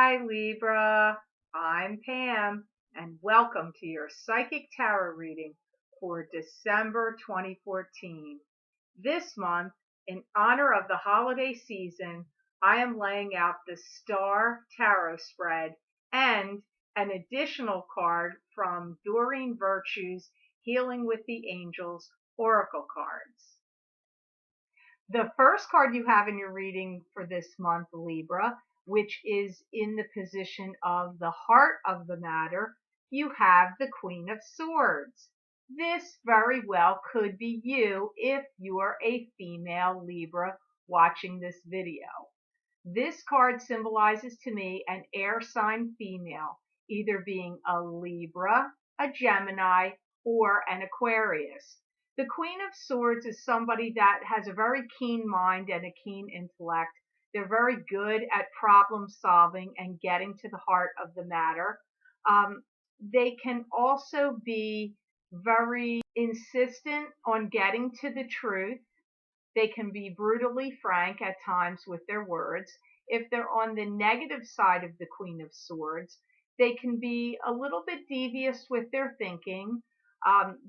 Hi Libra, I'm Pam, and welcome to your Psychic Tarot reading for December 2014. This month, in honor of the holiday season, I am laying out the Star Tarot spread and an additional card from Doreen Virtue's Healing with the Angels Oracle cards. The first card you have in your reading for this month, Libra, which is in the position of the heart of the matter, you have the Queen of Swords. This very well could be you if you are a female Libra watching this video. This card symbolizes to me an air sign female, either being a Libra, a Gemini, or an Aquarius. The Queen of Swords is somebody that has a very keen mind and a keen intellect. They're very good at problem solving and getting to the heart of the matter. They can also be very insistent on getting to the truth. They can be brutally frank at times with their words. If they're on the negative side of the Queen of Swords, they can be a little bit devious with their thinking.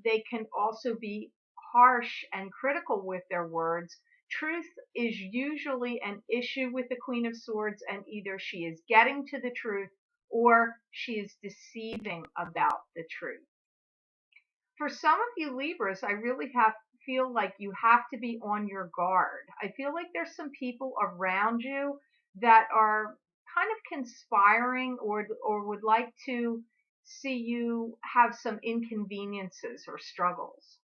They can also be harsh and critical with their words. Truth is usually an issue with the Queen of Swords, and either she is getting to the truth or she is deceiving about the truth. For some of you Libras, I really feel like you have to be on your guard. I feel like there's some people around you that are kind of conspiring or would like to see you have some inconveniences or struggles.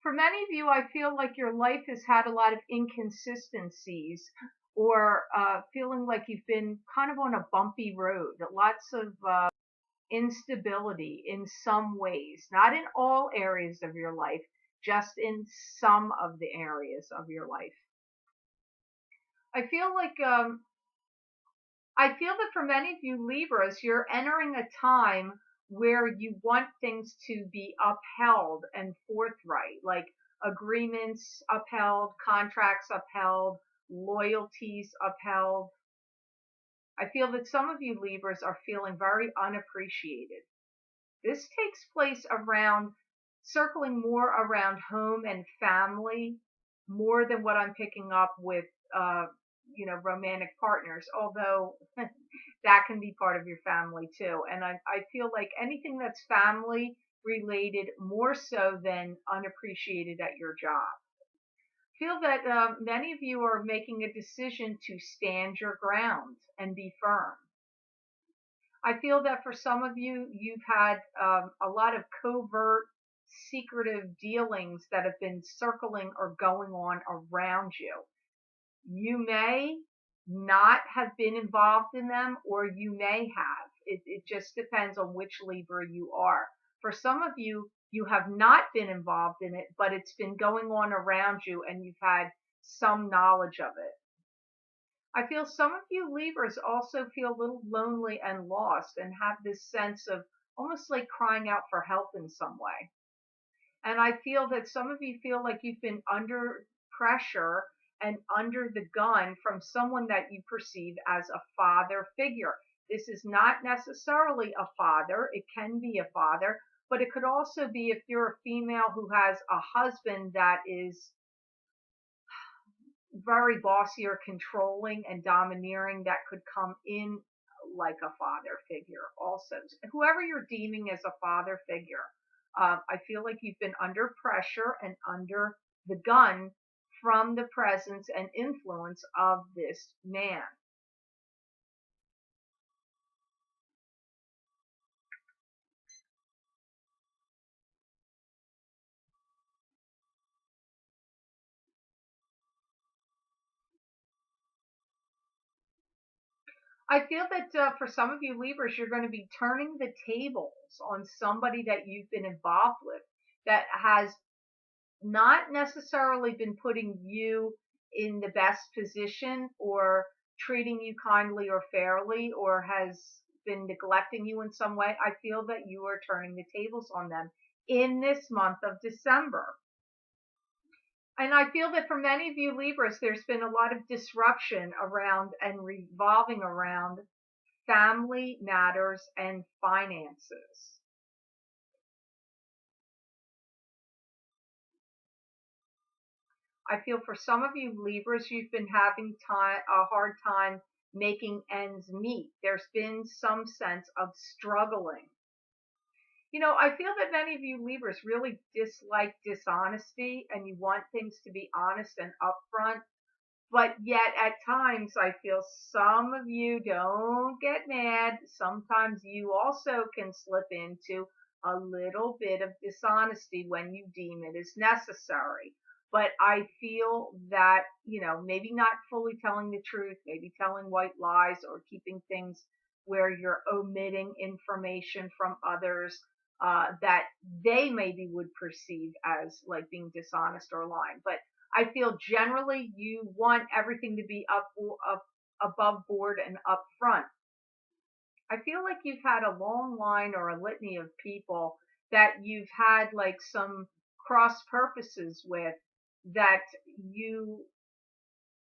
For many of you, I feel like your life has had a lot of inconsistencies or feeling like you've been kind of on a bumpy road, lots of instability in some ways, not in all areas of your life, just in some of the areas of your life. I feel that for many of you Libras, you're entering a time where you want things to be upheld and forthright, like agreements upheld, contracts upheld, loyalties upheld. I feel that some of you Libras are feeling very unappreciated. This takes place circling more around home and family, more than what I'm picking up with, romantic partners, although that can be part of your family too. And I feel like anything that's family related more so than unappreciated at your job. Feel that many of you are making a decision to stand your ground and be firm. I feel that for some of you, you've had a lot of covert, secretive dealings that have been circling or going on around you. You may not have been involved in them, or you may have. It just depends on which Libra you are. For some of you, you have not been involved in it, but it's been going on around you and you've had some knowledge of it. I feel some of you Libras also feel a little lonely and lost and have this sense of almost like crying out for help in some way. And I feel that some of you feel like you've been under pressure and under the gun from someone that you perceive as a father figure. This is not necessarily a father. It can be a father, but it could also be if you're a female who has a husband that is very bossy or controlling and domineering, that could come in like a father figure also. Whoever you're deeming as a father figure, I feel like you've been under pressure and under the gun from the presence and influence of this man. I feel that for some of you Libras, you're going to be turning the tables on somebody that you've been involved with that has not necessarily been putting you in the best position or treating you kindly or fairly, or has been neglecting you in some way. I feel that you are turning the tables on them in this month of December. And I feel that for many of you Libras, there's been a lot of disruption around and revolving around family matters and finances. I feel for some of you Libras, you've been having a hard time making ends meet. There's been some sense of struggling. I feel that many of you Libras really dislike dishonesty and you want things to be honest and upfront. But yet at times I feel some of you don't get mad. Sometimes you also can slip into a little bit of dishonesty when you deem it is necessary. But I feel that, maybe not fully telling the truth, maybe telling white lies or keeping things where you're omitting information from others that they maybe would perceive as like being dishonest or lying. But I feel generally you want everything to be up above board and up front. I feel like you've had a long line or a litany of people that you've had like some cross purposes with, that you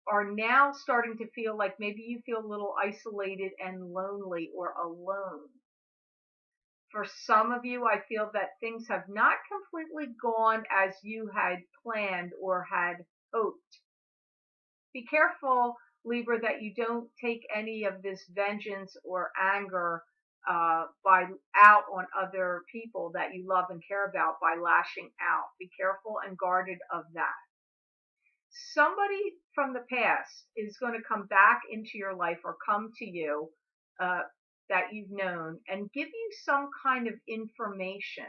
are now starting to feel like maybe you feel a little isolated and lonely or alone. For some of you, I feel that things have not completely gone as you had planned or had hoped. Be careful, Libra, that you don't take any of this vengeance or anger out on other people that you love and care about by lashing out. Be careful and guarded of that. Somebody from the past is going to come back into your life or come to you uh, that you've known and give you some kind of information.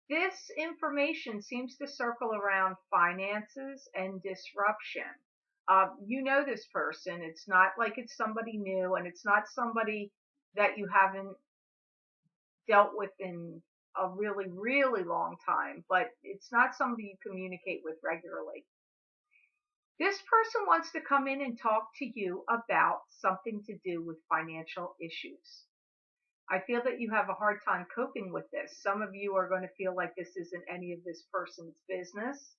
This information seems to circle around finances and disruption. You know this person. It's not like it's somebody new, and it's not somebody that you haven't dealt with in a really, really long time, but it's not somebody you communicate with regularly. This person wants to come in and talk to you about something to do with financial issues. I feel that you have a hard time coping with this. Some of you are going to feel like this isn't any of this person's business.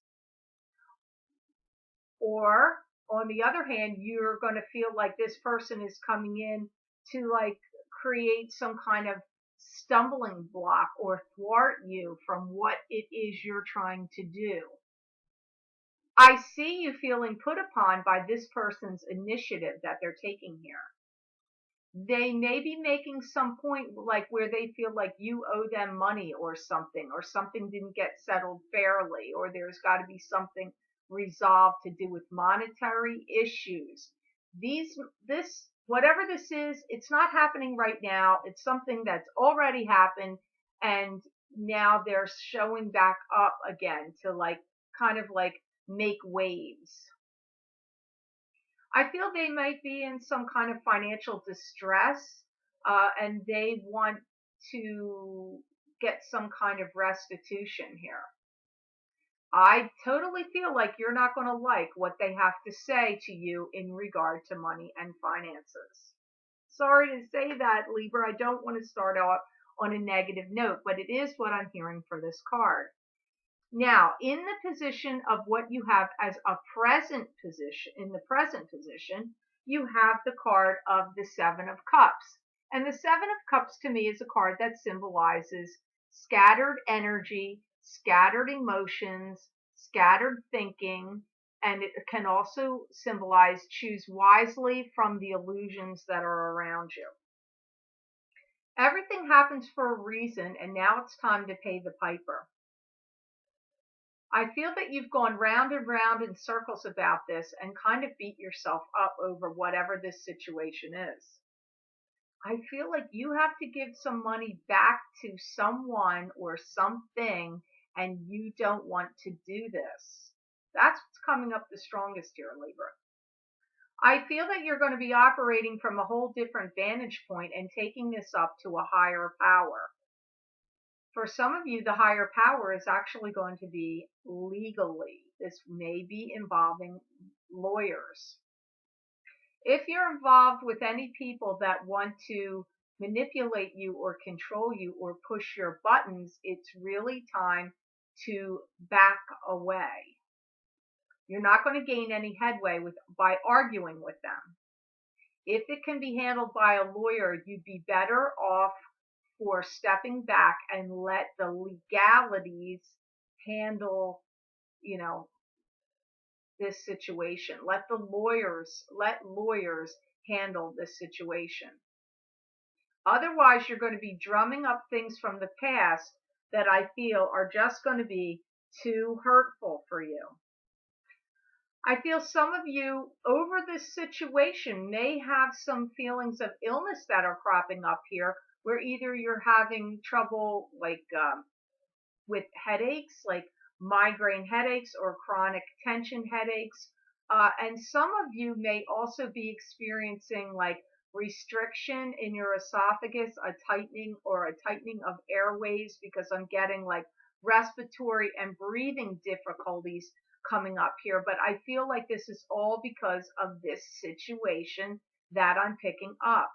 Or on the other hand, you're going to feel like this person is coming in to like create some kind of stumbling block or thwart you from what it is you're trying to do. I see you feeling put upon by this person's initiative that they're taking here. They may be making some point like where they feel like you owe them money or something didn't get settled fairly, or there's got to be something resolved to do with monetary issues. Whatever this is, it's not happening right now. It's something that's already happened, and now they're showing back up again to like kind of like make waves. I feel they might be in some kind of financial distress, and they want to get some kind of restitution here. I totally feel like you're not going to like what they have to say to you in regard to money and finances. Sorry to say that, Libra. I don't want to start out on a negative note, but it is what I'm hearing for this card. Now, in the position of what you have as a present position, in the present position, you have the card of the Seven of Cups. And the Seven of Cups to me is a card that symbolizes scattered energy, scattered emotions, scattered thinking, and it can also symbolize choose wisely from the illusions that are around you. Everything happens for a reason, and now it's time to pay the piper. I feel that you've gone round and round in circles about this and kind of beat yourself up over whatever this situation is. I feel like you have to give some money back to someone or something, and you don't want to do this. That's what's coming up the strongest here, Libra. I feel that you're going to be operating from a whole different vantage point and taking this up to a higher power. For some of you, the higher power is actually going to be legally. This may be involving lawyers. If you're involved with any people that want to manipulate you or control you or push your buttons, it's really time to back away. You're not going to gain any headway by arguing with them. If it can be handled by a lawyer, you'd be better off for stepping back and let the legalities handle, you know, this situation. Let lawyers handle this situation. Otherwise, you're going to be drumming up things from the past that I feel are just going to be too hurtful for you. I feel some of you over this situation may have some feelings of illness that are cropping up here, where either you're having trouble with headaches, like migraine headaches or chronic tension headaches. And some of you may also be experiencing like restriction in your esophagus, a tightening of airways, because I'm getting like respiratory and breathing difficulties coming up here. But I feel like this is all because of this situation that I'm picking up.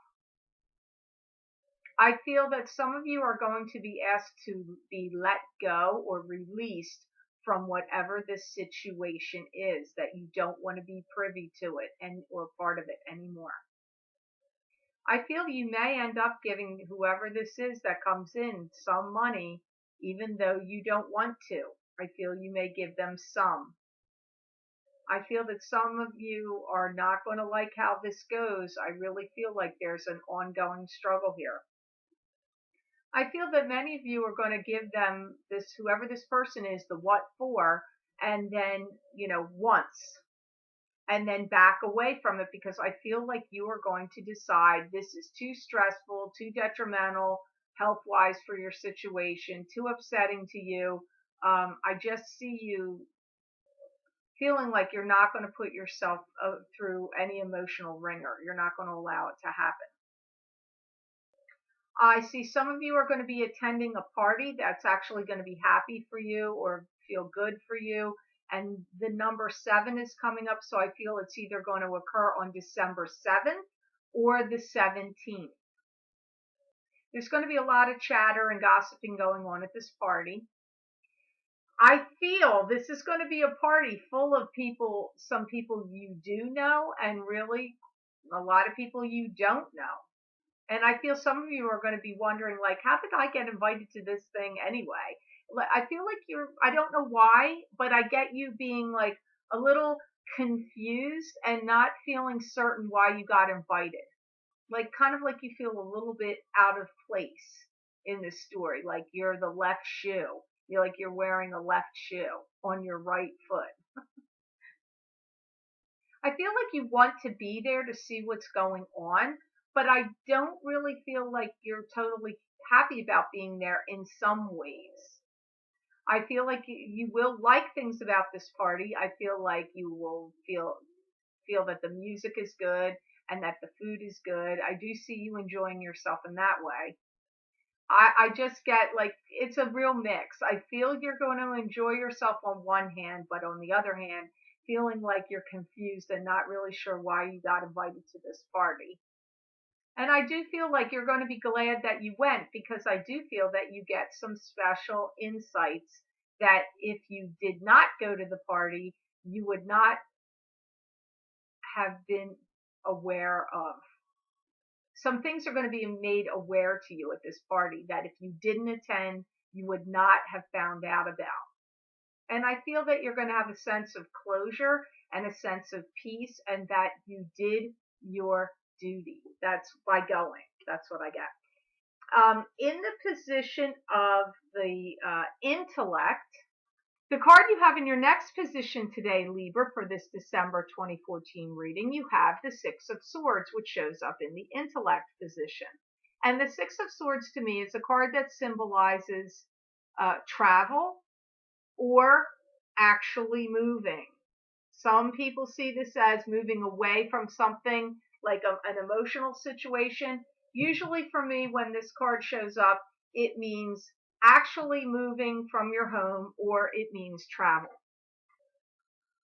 I feel that some of you are going to be asked to be let go or released from whatever this situation is, that you don't want to be privy to it and or part of it anymore. I feel you may end up giving whoever this is that comes in some money, even though you don't want to. I feel you may give them some. I feel that some of you are not going to like how this goes. I really feel like there's an ongoing struggle here. I feel that many of you are going to give them this, whoever this person is, the what for, and then, once, and then back away from it, because I feel like you are going to decide this is too stressful, too detrimental health-wise for your situation, too upsetting to you. I just see you feeling like you're not going to put yourself through any emotional wringer. You're not going to allow it to happen. I see some of you are going to be attending a party that's actually going to be happy for you or feel good for you. And the number 7 is coming up, so I feel it's either going to occur on December 7th or the 17th. There's going to be a lot of chatter and gossiping going on at this party. I feel this is going to be a party full of people, some people you do know, and really a lot of people you don't know. And I feel some of you are going to be wondering, like, how did I get invited to this thing anyway? I feel like I don't know why, but I get you being like a little confused and not feeling certain why you got invited. Like, kind of like you feel a little bit out of place in this story. Like you're the left shoe. You're like you're wearing a left shoe on your right foot. I feel like you want to be there to see what's going on, but I don't really feel like you're totally happy about being there in some ways. I feel like you will like things about this party. I feel like you will feel that the music is good and that the food is good. I do see you enjoying yourself in that way. I just get like it's a real mix. I feel you're going to enjoy yourself on one hand, but on the other hand, feeling like you're confused and not really sure why you got invited to this party. And I do feel like you're going to be glad that you went, because I do feel that you get some special insights that if you did not go to the party, you would not have been aware of. Some things are going to be made aware to you at this party that if you didn't attend, you would not have found out about. And I feel that you're going to have a sense of closure and a sense of peace, and that you did your duty. That's by going. That's what I get. In the position of the intellect, the card you have in your next position today, Libra, for this December 2014 reading, you have the Six of Swords, which shows up in the intellect position. And the Six of Swords to me is a card that symbolizes travel or actually moving. Some people see this as moving away from something like an emotional situation. Usually for me, when this card shows up, it means actually moving from your home, or it means travel.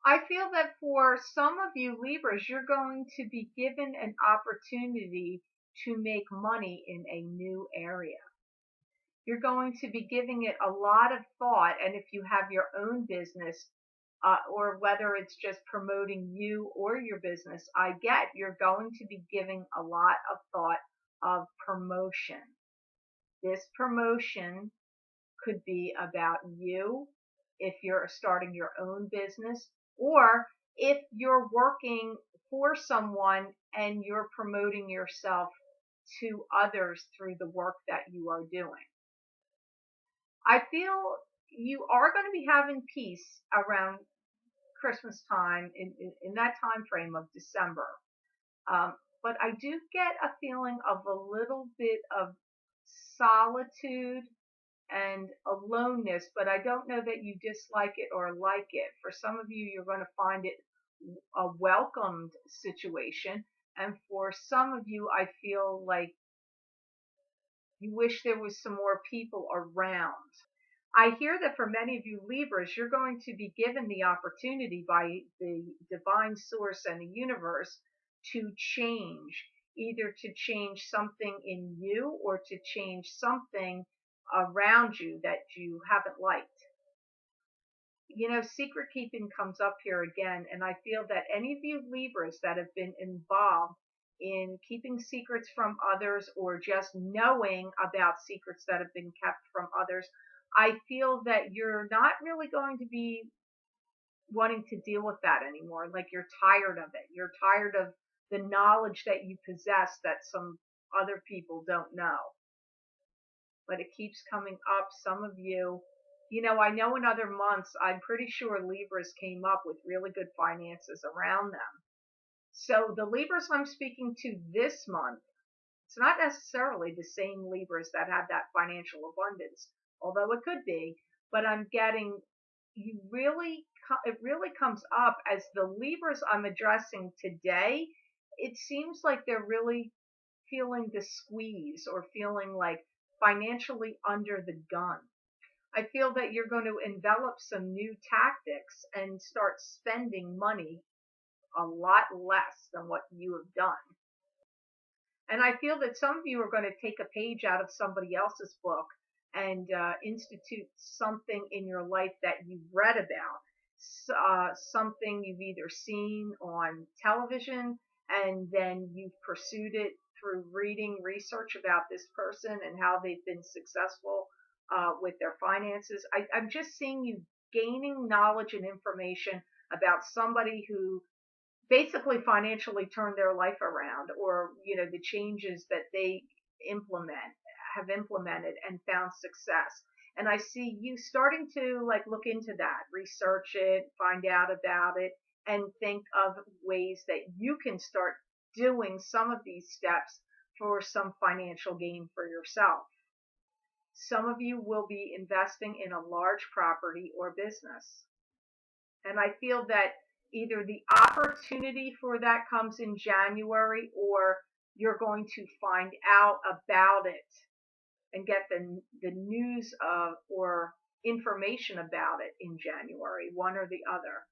I feel that for some of you Libras, you're going to be given an opportunity to make money in a new area. You're going to be giving it a lot of thought, and if you have your own business, or whether it's just promoting you or your business, I get you're going to be giving a lot of thought of promotion. This promotion could be about you if you're starting your own business, or if you're working for someone and you're promoting yourself to others through the work that you are doing. I feel you are going to be having peace around Christmas time in that time frame of December. But I do get a feeling of a little bit of solitude and aloneness, but I don't know that you dislike it or like it. For some of you, you're going to find it a welcomed situation. And for some of you, I feel like you wish there was some more people around. I hear that for many of you Libras, you're going to be given the opportunity by the divine source and the universe to change, either to change something in you or to change something around you that you haven't liked. Secret keeping comes up here again, and I feel that any of you Libras that have been involved in keeping secrets from others or just knowing about secrets that have been kept from others, I feel that you're not really going to be wanting to deal with that anymore. Like you're tired of it. You're tired of the knowledge that you possess that some other people don't know. But it keeps coming up. Some of you, I know in other months, I'm pretty sure Libras came up with really good finances around them. So the Libras I'm speaking to this month, it's not necessarily the same Libras that have that financial abundance, although it could be, but I'm getting it really comes up as the Libras I'm addressing today. It seems like they're really feeling the squeeze or feeling like financially under the gun. I feel that you're going to envelop some new tactics and start spending money a lot less than what you have done. And I feel that some of you are going to take a page out of somebody else's book and institute something in your life that you've read about, something you've either seen on television and then you've pursued it through reading research about this person and how they've been successful with their finances. I'm just seeing you gaining knowledge and information about somebody who basically financially turned their life around, or the changes that they have implemented and found success. And I see you starting to look into that, research it, find out about it, and think of ways that you can start doing some of these steps for some financial gain for yourself. Some of you will be investing in a large property or business. And I feel that either the opportunity for that comes in January, or you're going to find out about it and get the news of or information about it in January, one or the other.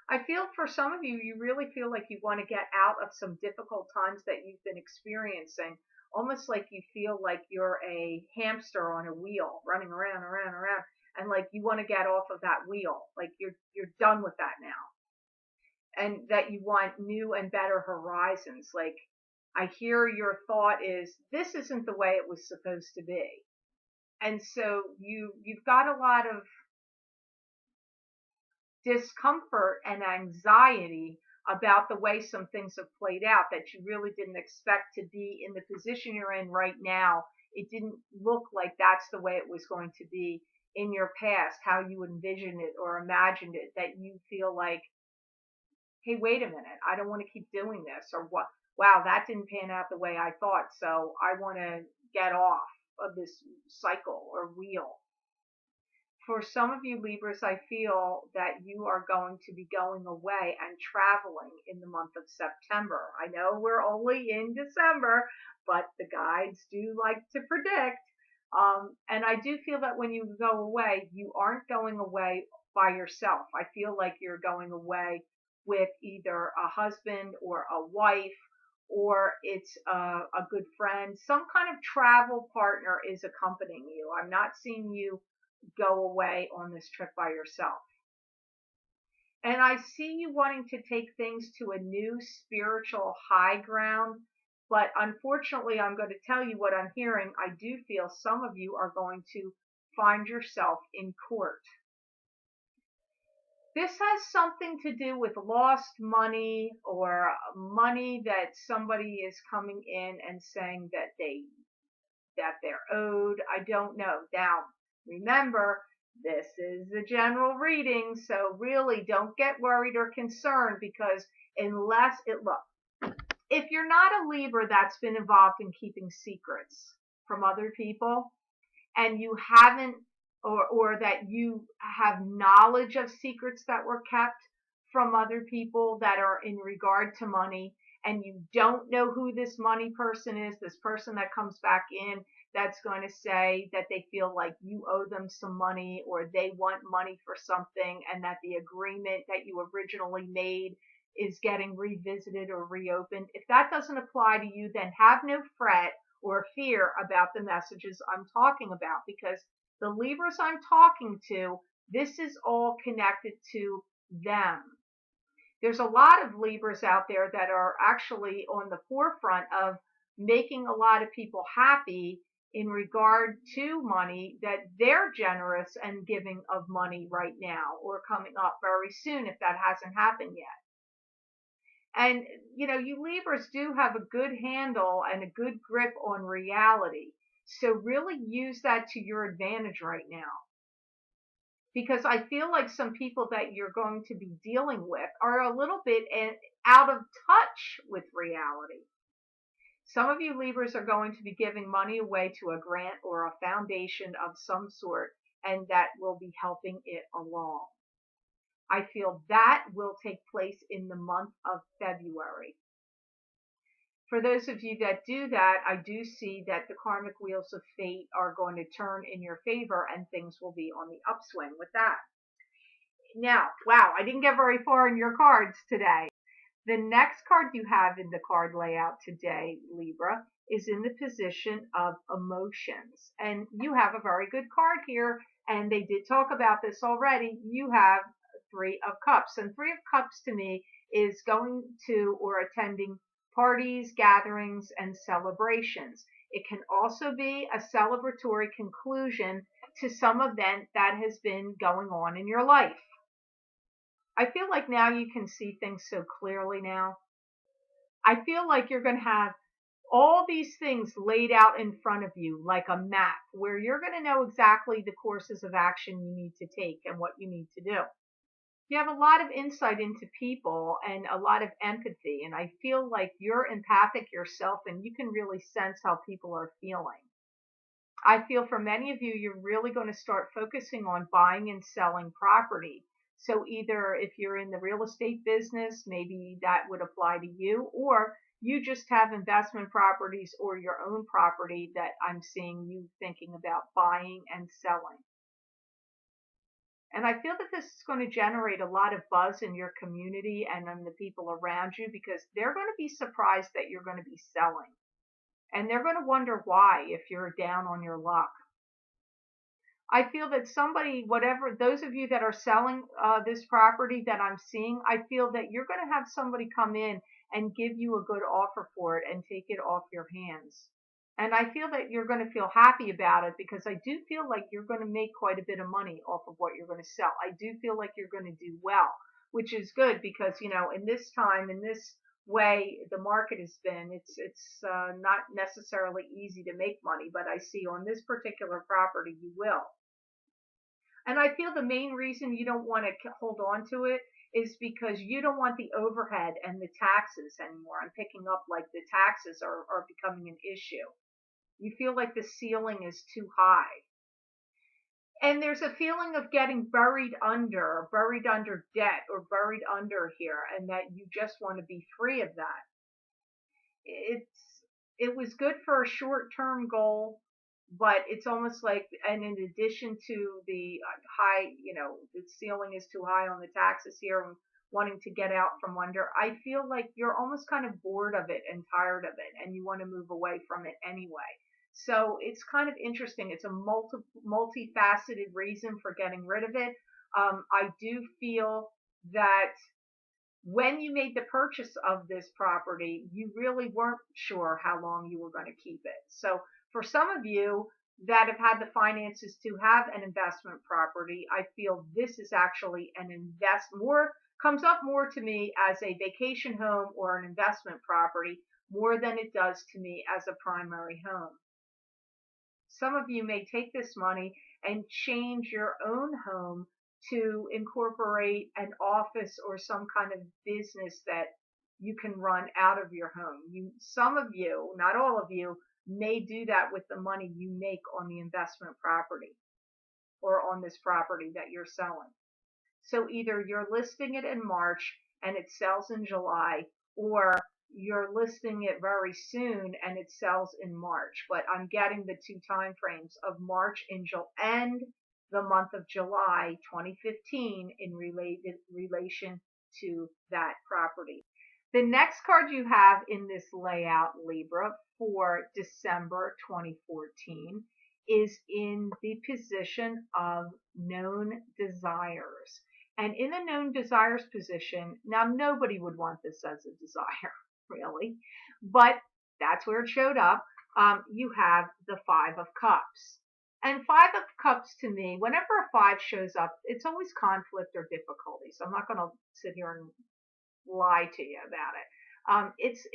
I feel for some of you, you really feel like you want to get out of some difficult times that you've been experiencing, almost like you feel like you're a hamster on a wheel running around, around, around, and like you want to get off of that wheel, like you're done with that now, and that you want new and better horizons. Like I hear your thought is, this isn't the way it was supposed to be. And so you've got a lot of discomfort and anxiety about the way some things have played out that you really didn't expect to be in the position you're in right now. It didn't look like that's the way it was going to be in your past, how you envisioned it or imagined it, that you feel like, hey, wait a minute, I don't want to keep doing this, or what, wow, that didn't pan out the way I thought, so I want to get off of this cycle or wheel. For some of you Libras, I feel that you are going to be going away and traveling in the month of September. I know we're only in December, but the guides do like to predict. And I do feel that when you go away, you aren't going away by yourself. I feel like you're going away with either a husband or a wife, or it's a good friend. Some kind of travel partner is accompanying you. I'm not seeing you go away on this trip by yourself. And I see you wanting to take things to a new spiritual high ground. But unfortunately, I'm going to tell you what I'm hearing. I do feel some of you are going to find yourself in court. This has something to do with lost money or money that somebody is coming in and saying that they're owed. I don't know. Now, remember, this is a general reading, so really don't get worried or concerned because look, if you're not a Libra that's been involved in keeping secrets from other people and you haven't or that you have knowledge of secrets that were kept from other people that are in regard to money and you don't know who this money person is, this person that comes back in that's going to say that they feel like you owe them some money or they want money for something and that the agreement that you originally made is getting revisited or reopened. If that doesn't apply to you, then have no fret or fear about the messages I'm talking about because the Libras I'm talking to, this is all connected to them. There's a lot of Libras out there that are actually on the forefront of making a lot of people happy in regard to money, that they're generous and giving of money right now or coming up very soon if that hasn't happened yet. And, you Libras do have a good handle and a good grip on reality. So really use that to your advantage right now. Because I feel like some people that you're going to be dealing with are a little bit out of touch with reality. Some of you Libras are going to be giving money away to a grant or a foundation of some sort, and that will be helping it along. I feel that will take place in the month of February. For those of you that do that, I do see that the karmic wheels of fate are going to turn in your favor and things will be on the upswing with that. Now, wow, I didn't get very far in your cards today. The next card you have in the card layout today, Libra, is in the position of emotions. And you have a very good card here, and they did talk about this already. You have Three of Cups, and Three of Cups to me is going to or attending parties, gatherings, and celebrations. It can also be a celebratory conclusion to some event that has been going on in your life. I feel like now you can see things so clearly now. I feel like you're going to have all these things laid out in front of you like a map where you're going to know exactly the courses of action you need to take and what you need to do. You have a lot of insight into people and a lot of empathy, and I feel like you're empathic yourself and you can really sense how people are feeling. I feel for many of you, you're really going to start focusing on buying and selling property. So either if you're in the real estate business, maybe that would apply to you, or you just have investment properties or your own property that I'm seeing you thinking about buying and selling. And I feel that this is going to generate a lot of buzz in your community and in the people around you because they're going to be surprised that you're going to be selling. And they're going to wonder why if you're down on your luck. I feel that somebody, whatever, those of you that are selling this property that I'm seeing, I feel that you're going to have somebody come in and give you a good offer for it and take it off your hands. And I feel that you're going to feel happy about it because I do feel like you're going to make quite a bit of money off of what you're going to sell. I do feel like you're going to do well, which is good because, in this time, in this way the market has been, it's not necessarily easy to make money, but I see on this particular property you will. And I feel the main reason you don't want to hold on to it is because you don't want the overhead and the taxes anymore. I'm picking up like the taxes are becoming an issue. You feel like the ceiling is too high. And there's a feeling of getting buried under debt or buried under here, and that you just want to be free of that. It was good for a short-term goal, but it's almost like, and in addition to the high, the ceiling is too high on the taxes here and wanting to get out from under, I feel like you're almost kind of bored of it and tired of it, and you want to move away from it anyway. So it's kind of interesting. It's a multifaceted reason for getting rid of it. I do feel that when you made the purchase of this property, you really weren't sure how long you were going to keep it. So for some of you that have had the finances to have an investment property, I feel this is actually an comes up more to me as a vacation home or an investment property more than it does to me as a primary home. Some of you may take this money and change your own home to incorporate an office or some kind of business that you can run out of your home. Some of you, not all of you, may do that with the money you make on the investment property or on this property that you're selling. So either you're listing it in March and it sells in July, or you're listing it very soon and it sells in March. But I'm getting the two time frames of March and the month of July 2015 in relation to that property. The next card you have in this layout, Libra, for December 2014 is in the position of known desires. And in the known desires position, now nobody would want this as a desire, really, but that's where it showed up. You have the Five of Cups. And Five of Cups to me, whenever a five shows up, it's always conflict or difficulty. So I'm not going to sit here and lie to you about it. It's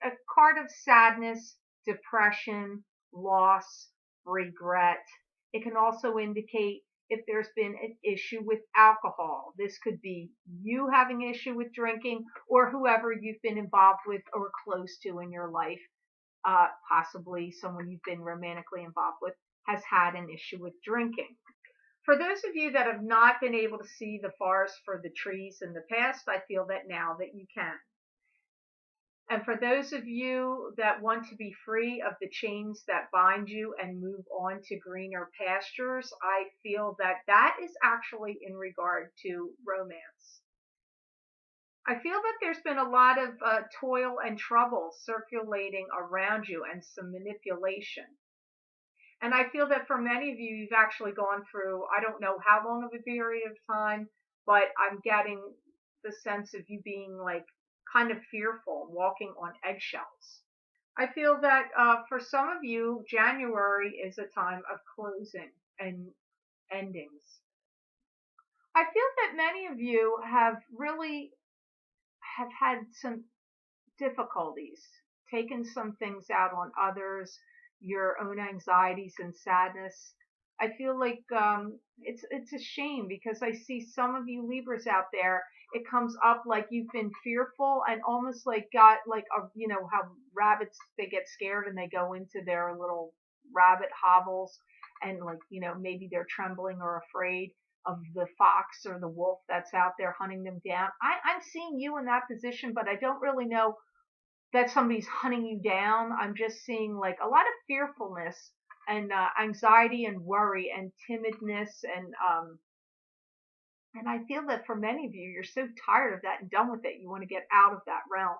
a card of sadness, depression, loss, regret. It can also indicate if there's been an issue with alcohol. This could be you having an issue with drinking, or whoever you've been involved with or close to in your life, possibly someone you've been romantically involved with, has had an issue with drinking. For those of you that have not been able to see the forest for the trees in the past, I feel that now that you can. And for those of you that want to be free of the chains that bind you and move on to greener pastures, I feel that that is actually in regard to romance. I feel that there's been a lot of toil and trouble circulating around you and some manipulation. And I feel that for many of you, you've actually gone through, I don't know how long of a period of time, but I'm getting the sense of you being like kind of fearful, walking on eggshells. I feel that for some of you, January is a time of closing and endings. I feel that many of you have had some difficulties, taken some things out on others, your own anxieties and sadness. I feel like it's a shame because I see some of you Libras out there. It comes up like you've been fearful and almost like got like how rabbits, they get scared and they go into their little rabbit hovels and maybe they're trembling or afraid of the fox or the wolf that's out there hunting them down. I'm seeing you in that position, but I don't really know that somebody's hunting you down. I'm just seeing like a lot of fearfulness and anxiety and worry and timidness and I feel that for many of you, you're so tired of that and done with it. You want to get out of that realm.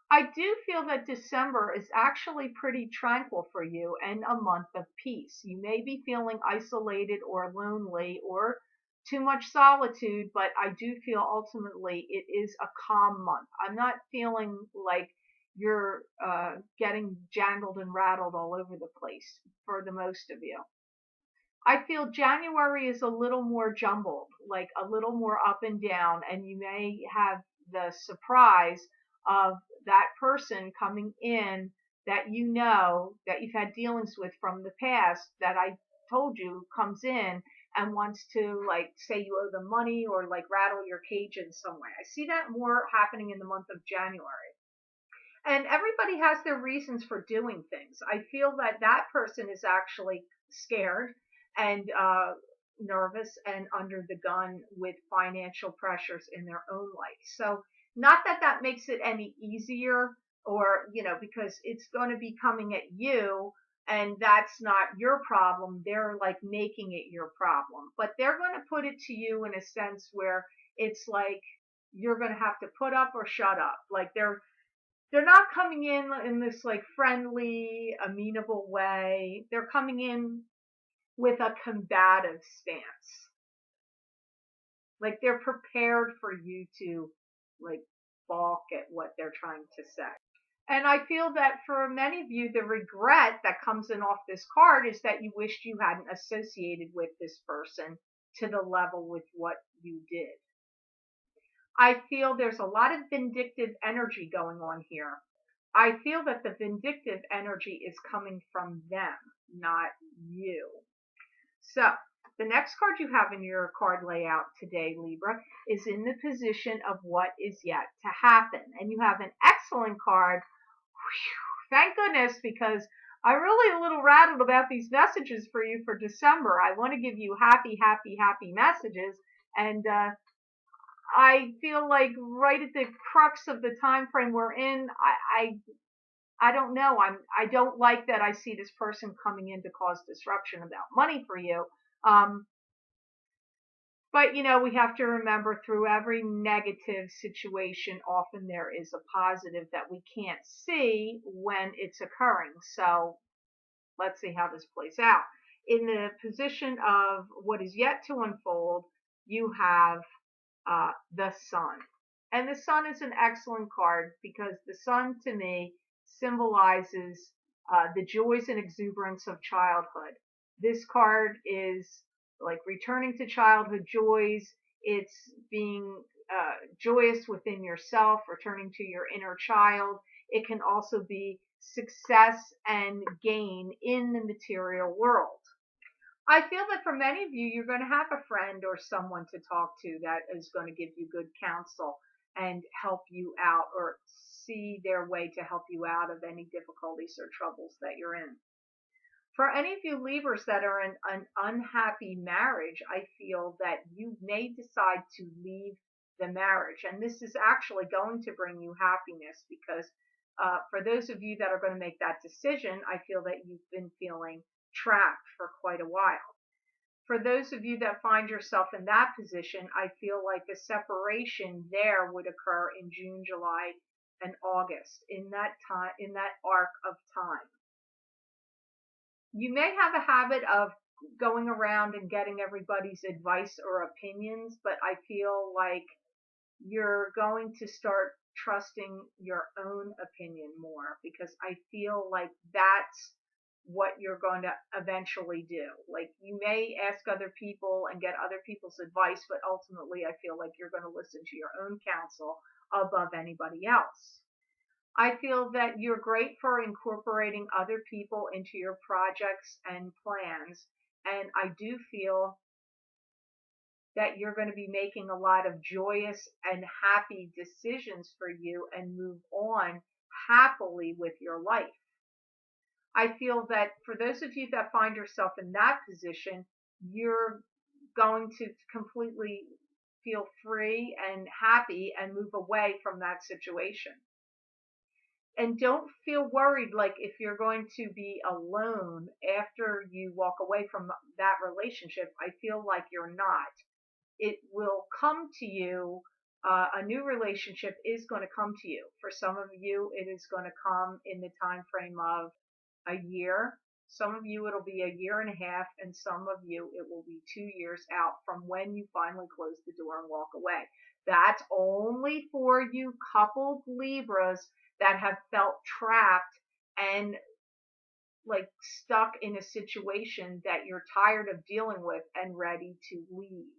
I do feel that December is actually pretty tranquil for you and a month of peace. You may be feeling isolated or lonely or too much solitude, but I do feel ultimately it is a calm month. I'm not feeling like you're getting jangled and rattled all over the place for the most of you. I feel January is a little more jumbled, like a little more up and down, and you may have the surprise of that person coming in that that you've had dealings with from the past that I told you comes in and wants to like say you owe them money or like rattle your cage in some way. I see that more happening in the month of January. And everybody has their reasons for doing things. I feel that that person is actually scared and nervous and under the gun with financial pressures in their own life. So not that that makes it any easier or, because it's going to be coming at you and that's not your problem. They're like making it your problem, but they're going to put it to you in a sense where it's like you're going to have to put up or shut up. Like they're not coming in this like friendly, amenable way. They're coming in with a combative stance. Like they're prepared for you to like balk at what they're trying to say. And I feel that for many of you, the regret that comes in off this card is that you wished you hadn't associated with this person to the level with what you did. I feel there's a lot of vindictive energy going on here. I feel that the vindictive energy is coming from them, not you. So, the next card you have in your card layout today, Libra, is in the position of what is yet to happen. And you have an excellent card. Whew, thank goodness, because I'm really a little rattled about these messages for you for December. I want to give you happy, happy, happy messages. And I feel like right at the crux of the time frame we're in, I don't know. I don't like that I see this person coming in to cause disruption about money for you. Um, but we have to remember through every negative situation, often there is a positive that we can't see when it's occurring. So let's see how this plays out. In the position of what is yet to unfold, you have the Sun. And the Sun is an excellent card because the Sun to me symbolizes the joys and exuberance of childhood. This card is like returning to childhood joys. It's being joyous within yourself, returning to your inner child. It can also be success and gain in the material world. I feel that for many of you, you're going to have a friend or someone to talk to that is going to give you good counsel and help you out or see their way to help you out of any difficulties or troubles that you're in. For any of you Libras that are in an unhappy marriage, I feel that you may decide to leave the marriage. And this is actually going to bring you happiness because for those of you that are going to make that decision, I feel that you've been feeling trapped for quite a while. For those of you that find yourself in that position, I feel like the separation there would occur in June, July, and August, in that time, in that arc of time. You may have a habit of going around and getting everybody's advice or opinions, but I feel like you're going to start trusting your own opinion more because I feel like that's what you're going to eventually do. Like you may ask other people and get other people's advice, but ultimately I feel like you're going to listen to your own counsel above anybody else. I feel that you're great for incorporating other people into your projects and plans. And I do feel that you're going to be making a lot of joyous and happy decisions for you and move on happily with your life. I feel that for those of you that find yourself in that position, you're going to completely feel free and happy and move away from that situation. And don't feel worried like if you're going to be alone after you walk away from that relationship. I feel like you're not. It will come to you. A new relationship is going to come to you. For some of you, it is going to come in the time frame of a year. Some of you, it'll be a year and a half, and some of you, it will be 2 years out from when you finally close the door and walk away. That's only for you coupled Libras that have felt trapped and like stuck in a situation that you're tired of dealing with and ready to leave.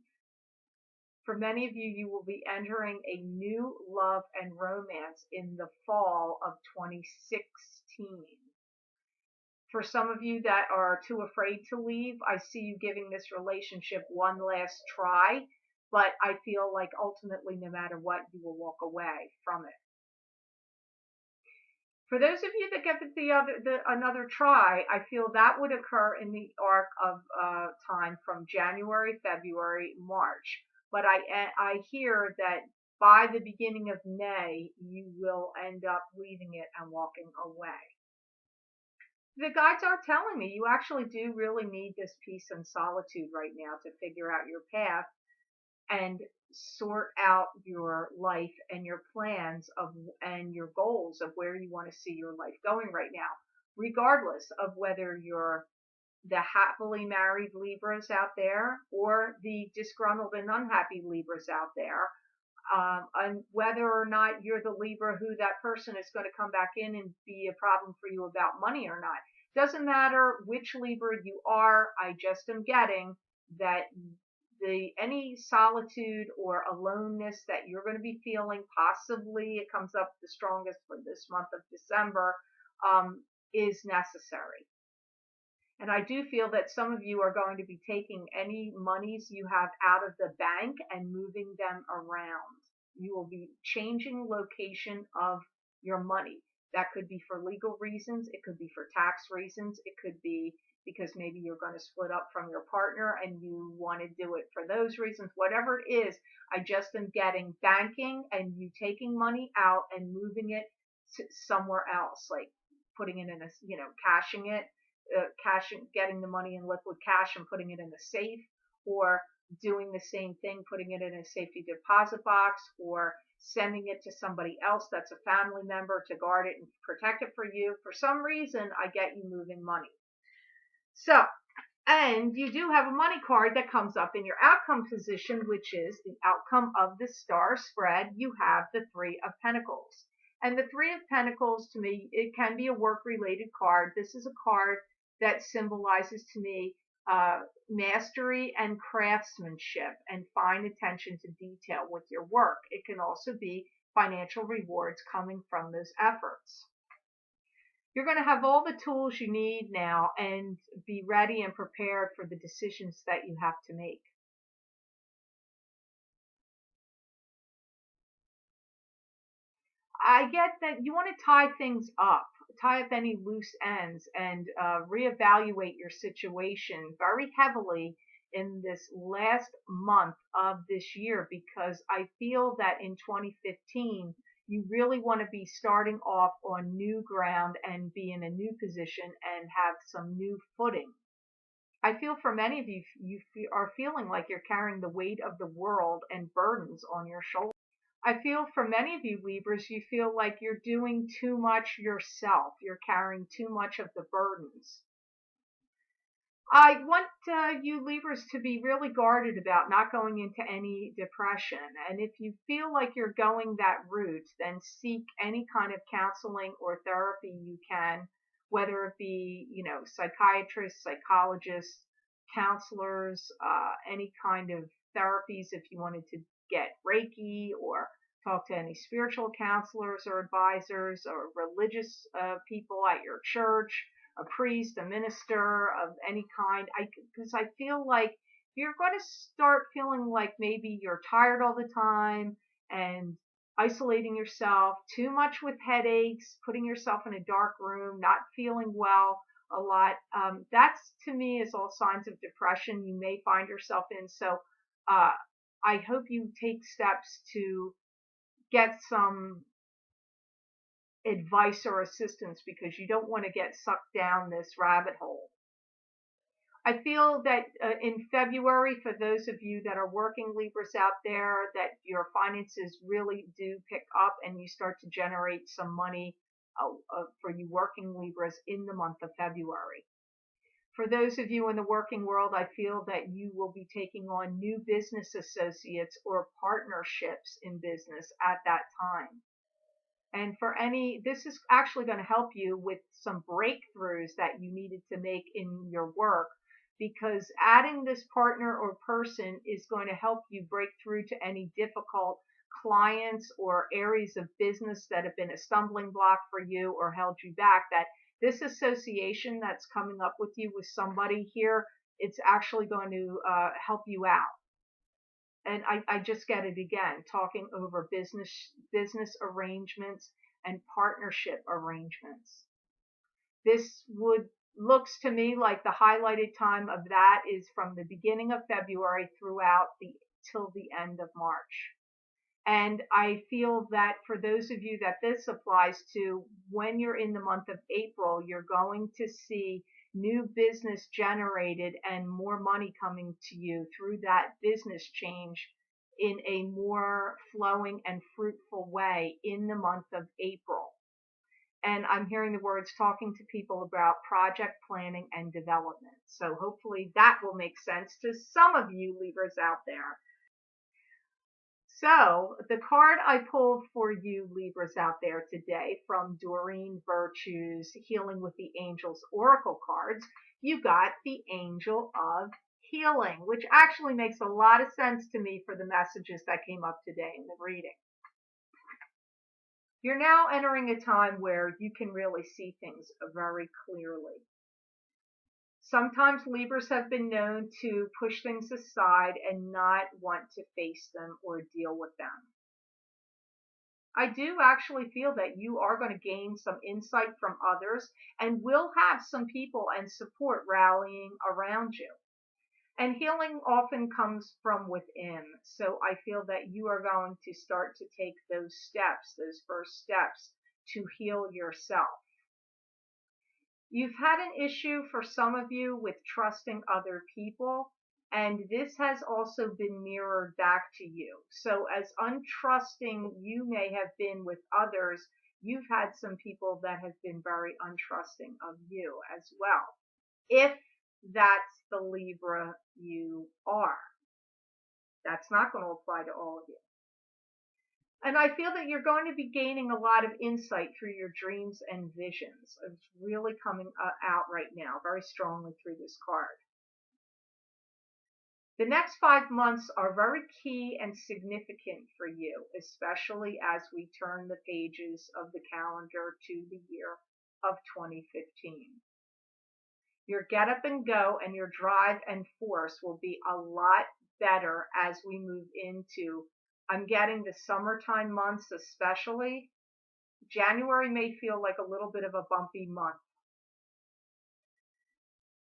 For many of you, you will be entering a new love and romance in the fall of 2016. For some of you that are too afraid to leave, I see you giving this relationship one last try, but I feel like ultimately, no matter what, you will walk away from it. For those of you that give it another try, I feel that would occur in the arc of time from January, February, March. But I hear that by the beginning of May, you will end up leaving it and walking away. The guides are telling me you actually do really need this peace and solitude right now to figure out your path and sort out your life and your plans of and your goals of where you want to see your life going right now, regardless of whether you're the happily married Libras out there or the disgruntled and unhappy Libras out there. And whether or not you're the Libra who that person is going to come back in and be a problem for you about money or not. Doesn't matter which Libra you are. I just am getting that any solitude or aloneness that you're going to be feeling, possibly it comes up the strongest for this month of December, is necessary. And I do feel that some of you are going to be taking any monies you have out of the bank and moving them around. You will be changing location of your money. That could be for legal reasons. It could be for tax reasons. It could be because maybe you're going to split up from your partner and you want to do it for those reasons. Whatever it is, I just am getting banking and you taking money out and moving it to somewhere else, like putting it in a, cashing it, getting the money in liquid cash and putting it in a safe, or doing the same thing, putting it in a safety deposit box, or sending it to somebody else that's a family member to guard it and protect it for you. For some reason, I get you moving money. So, and you do have a money card that comes up in your outcome position, which is the outcome of the star spread. You have the Three of Pentacles. And the Three of Pentacles, to me, it can be a work-related card. This is a card that symbolizes to me mastery and craftsmanship and fine attention to detail with your work. It can also be financial rewards coming from those efforts. You're going to have all the tools you need now and be ready and prepared for the decisions that you have to make. I get that you want to tie things up, tie up any loose ends, and reevaluate your situation very heavily in this last month of this year, because I feel that in 2015, you really want to be starting off on new ground and be in a new position and have some new footing. I feel for many of you, you are feeling like you're carrying the weight of the world and burdens on your shoulders. I feel for many of you Libras, you feel like you're doing too much yourself. You're carrying too much of the burdens. I want you Libras to be really guarded about not going into any depression. And if you feel like you're going that route, then seek any kind of counseling or therapy you can, whether it be, psychiatrists, psychologists, counselors, any kind of therapies if you wanted to get Reiki or talk to any spiritual counselors or advisors or religious people at your church, a priest, a minister of any kind. Because I feel like you're going to start feeling like maybe you're tired all the time and isolating yourself, too much with headaches, putting yourself in a dark room, not feeling well a lot. That's, to me, is all signs of depression you may find yourself in. So I hope you take steps to get some advice or assistance, because you don't want to get sucked down this rabbit hole. I feel that in February, for those of you that are working Libras out there, that your finances really do pick up and you start to generate some money for you working Libras in the month of February. For those of you in the working world, I feel that you will be taking on new business associates or partnerships in business at that time. And this is actually going to help you with some breakthroughs that you needed to make in your work, because adding this partner or person is going to help you break through to any difficult clients or areas of business that have been a stumbling block for you or held you back. That this association that's coming up with you with somebody here, it's actually going to help you out. And I just get it again, talking over business arrangements and partnership arrangements. This looks to me like the highlighted time of that is from the beginning of February throughout till the end of March. And I feel that for those of you that this applies to, when you're in the month of April, you're going to see new business generated and more money coming to you through that business change in a more flowing and fruitful way in the month of April. And I'm hearing the words talking to people about project planning and development. So hopefully that will make sense to some of you Libras out there. So the card I pulled for you Libras out there today from Doreen Virtue's Healing with the Angels Oracle cards, you got the Angel of Healing, which actually makes a lot of sense to me for the messages that came up today in the reading. You're now entering a time where you can really see things very clearly. Sometimes Libras have been known to push things aside and not want to face them or deal with them. I do actually feel that you are going to gain some insight from others and will have some people and support rallying around you. And healing often comes from within. So I feel that you are going to start to take those steps, those first steps to heal yourself. You've had an issue for some of you with trusting other people, and this has also been mirrored back to you. So as untrusting you may have been with others, you've had some people that have been very untrusting of you as well. If that's the Libra you are. That's not going to apply to all of you. And I feel that you're going to be gaining a lot of insight through your dreams and visions. It's really coming out right now very strongly through this card. The next 5 months are very key and significant for you, especially as we turn the pages of the calendar to the year of 2015. Your get up and go and your drive and force will be a lot better as we move into, I'm getting the summertime months especially. January may feel like a little bit of a bumpy month.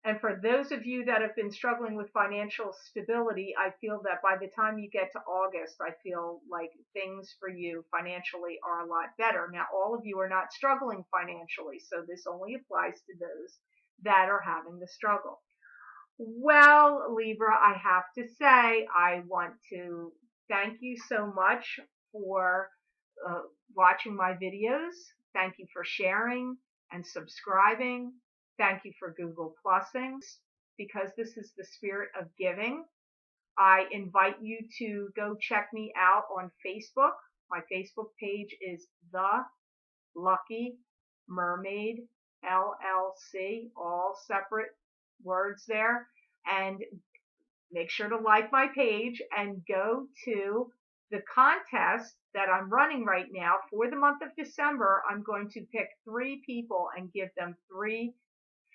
And for those of you that have been struggling with financial stability, I feel that by the time you get to August, I feel like things for you financially are a lot better. Now, all of you are not struggling financially, so this only applies to those that are having the struggle. Well, Libra, I have to say, I want to thank you so much for watching my videos. Thank you for sharing and subscribing. Thank you for Google Plusing. Because this is the spirit of giving, I invite you to go check me out on Facebook. My Facebook page is The Lucky Mermaid LLC, all separate words there. And make sure to like my page and go to the contest that I'm running right now for the month of December. I'm going to pick 3 people and give them 3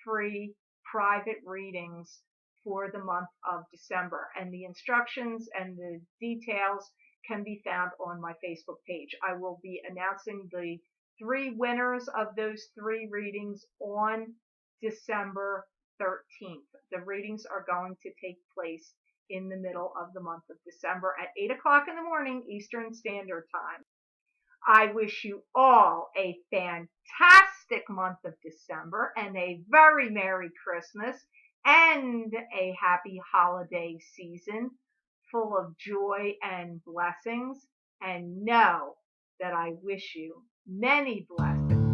free private readings for the month of December. And the instructions and the details can be found on my Facebook page. I will be announcing the 3 winners of those 3 readings on December 13th. The readings are going to take place in the middle of the month of December at 8 o'clock in the morning Eastern Standard Time. I wish you all a fantastic month of December and a very Merry Christmas and a happy holiday season full of joy and blessings. And know that I wish you many blessings.